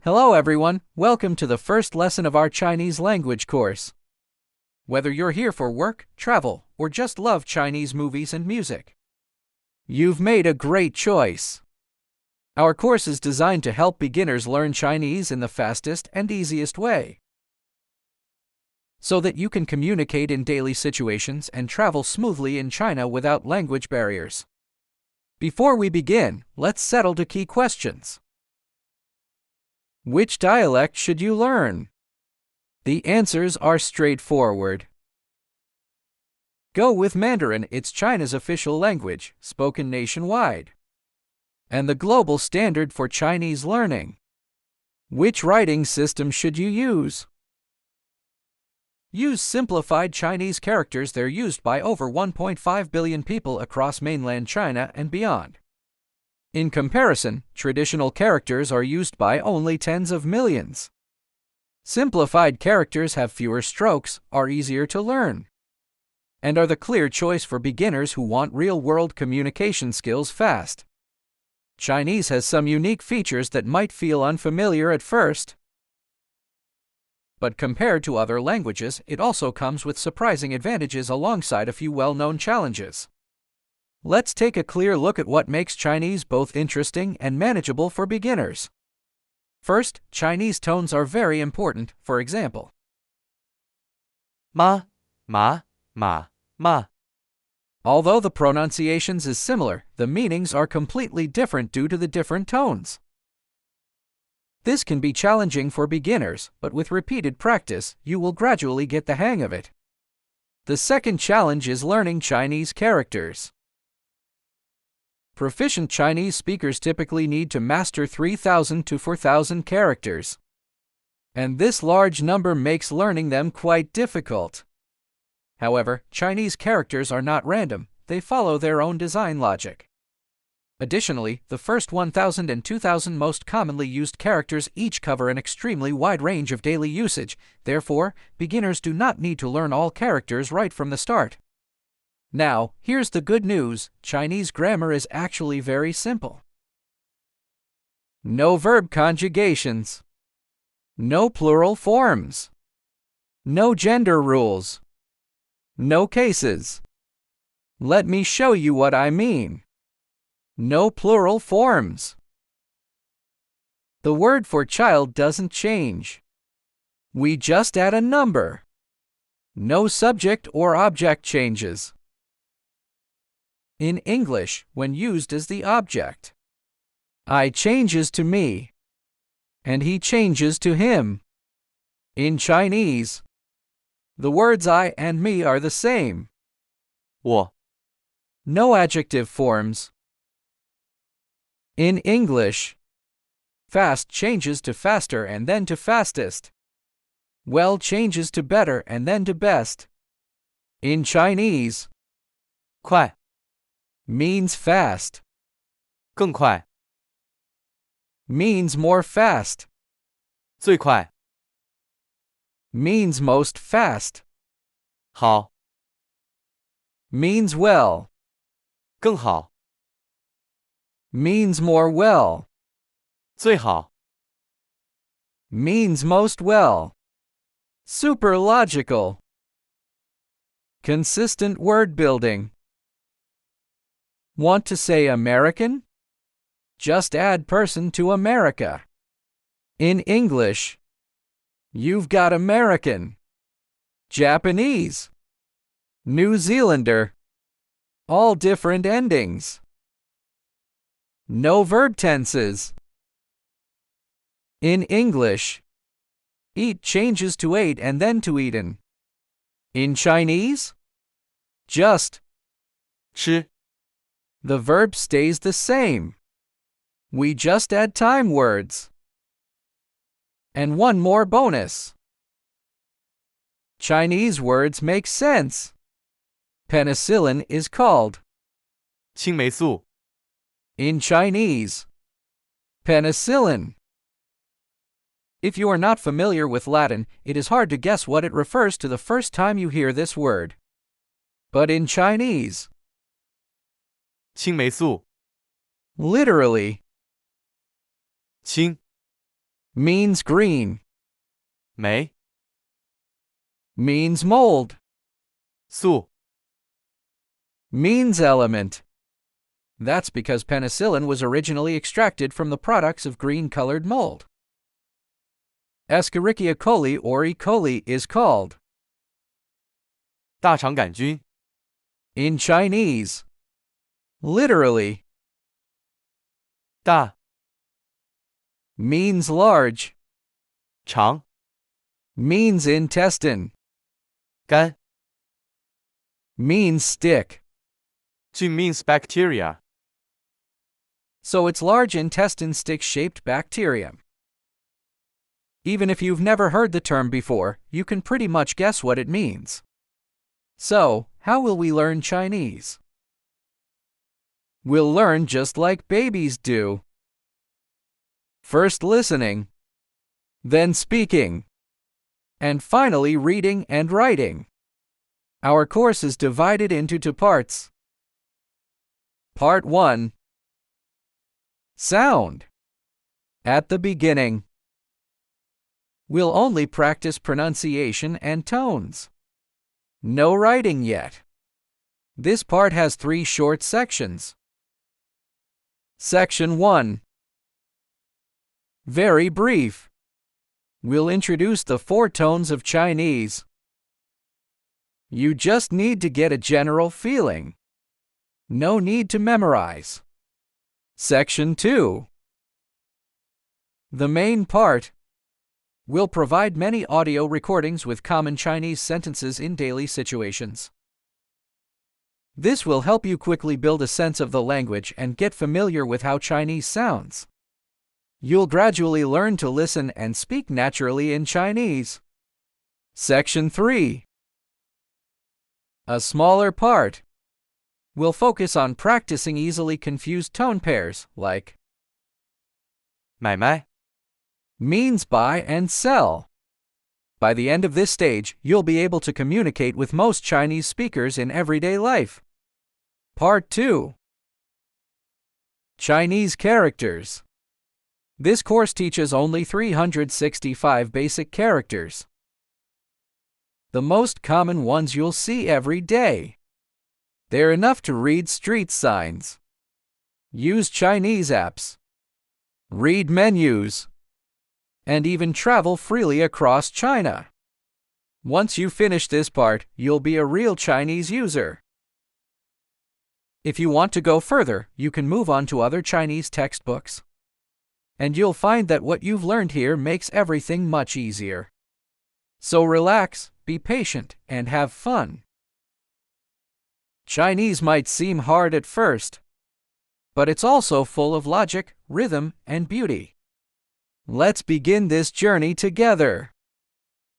Hello everyone, welcome to the first lesson of our Chinese language course. Whether you're here for work, travel, or just love Chinese movies and music, you've made a great choice. Our course is designed to help beginners learn Chinese in the fastest and easiest way, so that you can communicate in daily situations and travel smoothly in China without language barriers. Before we begin, let's settle the key questions. Which dialect should you learn? The answers are straightforward. Go with Mandarin. It's China's official language, spoken nationwide, and the global standard for Chinese learning. Which writing system should you use? Use simplified Chinese characters. They're used by over 1.5 billion people across mainland China and beyond. In comparison, traditional characters are used by only tens of millions. Simplified characters have fewer strokes, are easier to learn, and are the clear choice for beginners who want real-world communication skills fast. Chinese has some unique features that might feel unfamiliar at first, but compared to other languages, it also comes with surprising advantages alongside a few well-known challenges. Let's take a clear look at what makes Chinese both interesting and manageable for beginners. First, Chinese tones are very important. For example, ma, ma, ma, ma. Although the pronunciations is similar, the meanings are completely different due to the different tones. This can be challenging for beginners, but with repeated practice, you will gradually get the hang of it. The second challenge is learning Chinese characters. Proficient Chinese speakers typically need to master 3,000 to 4,000 characters, and this large number makes learning them quite difficult. However, Chinese characters are not random, they follow their own design logic. Additionally, the first 1,000 and 2,000 most commonly used characters each cover an extremely wide range of daily usage. Therefore, beginners do not need to learn all characters right from the start. Now, here's the good news: Chinese grammar is actually very simple. No verb conjugations. No plural forms. No gender rules. No cases. Let me show you what I mean. No plural forms. The word for child doesn't change. We just add a number. No subject or object changes. In English, when used as the object, I changes to me, and he changes to him. In Chinese, the words I and me are the same. 我 No adjective forms. In English, fast changes to faster and then to fastest. Well changes to better and then to best. In Chinese, 快 means fast, 更快 means more fast, 最快 means most fast, 好 means well, 更好 means more well, 最好 means most well. Super logical. Consistent word building. Want to say American? Just add person to America. In English, you've got American, Japanese, New Zealander, all different endings. No verb tenses. In English, eat changes to ate and then to eaten. In Chinese, just 吃 the verb stays the same. We just add time words. And one more bonus. Chinese words make sense. Penicillin is called, 青霉素 in Chinese, penicillin. If you are not familiar with Latin, it is hard to guess what it refers to the first time you hear this word. But in Chinese, 青霉素 literally, 青 means green, 酶、 means mold, 素、 means element. That's because penicillin was originally extracted from the products of green-colored mold. Escherichia coli or E. coli is called, 大肠杆菌、 in Chinese, literally, 大、 means large, 肠、 means intestine, 肝。 means stick. 菌 means bacteria. So it's large intestine stick-shaped bacterium. Even if you've never heard the term before, you can pretty much guess what it means. So, how will we learn Chinese? We'll learn just like babies do. First listening, then speaking, and finally reading and writing. Our course is divided into two parts. Part 1. Sound. At the beginning, we'll only practice pronunciation and tones. No writing yet. This part has 3 short sections. Section 1. Very brief. We'll introduce the 4 tones of Chinese. You just need to get a general feeling. No need to memorize. Section 2. The main part. We'll provide many audio recordings with common Chinese sentences in daily situations. This will help you quickly build a sense of the language and get familiar with how Chinese sounds. You'll gradually learn to listen and speak naturally in Chinese. Section 3. A smaller part. We'll focus on practicing easily confused tone pairs like 买卖、 means buy and sell. By the end of this stage, you'll be able to communicate with most Chinese speakers in everyday life. Part 2. Chinese characters. This course teaches only 365 basic characters. The most common ones you'll see every day. They're enough to read street signs, use Chinese apps, read menus, and even travel freely across China. Once you finish this part, you'll be a real Chinese user. If you want to go further, you can move on to other Chinese textbooks. And you'll find that what you've learned here makes everything much easier. So relax, be patient, and have fun. Chinese might seem hard at first, but it's also full of logic, rhythm, and beauty. Let's begin this journey together.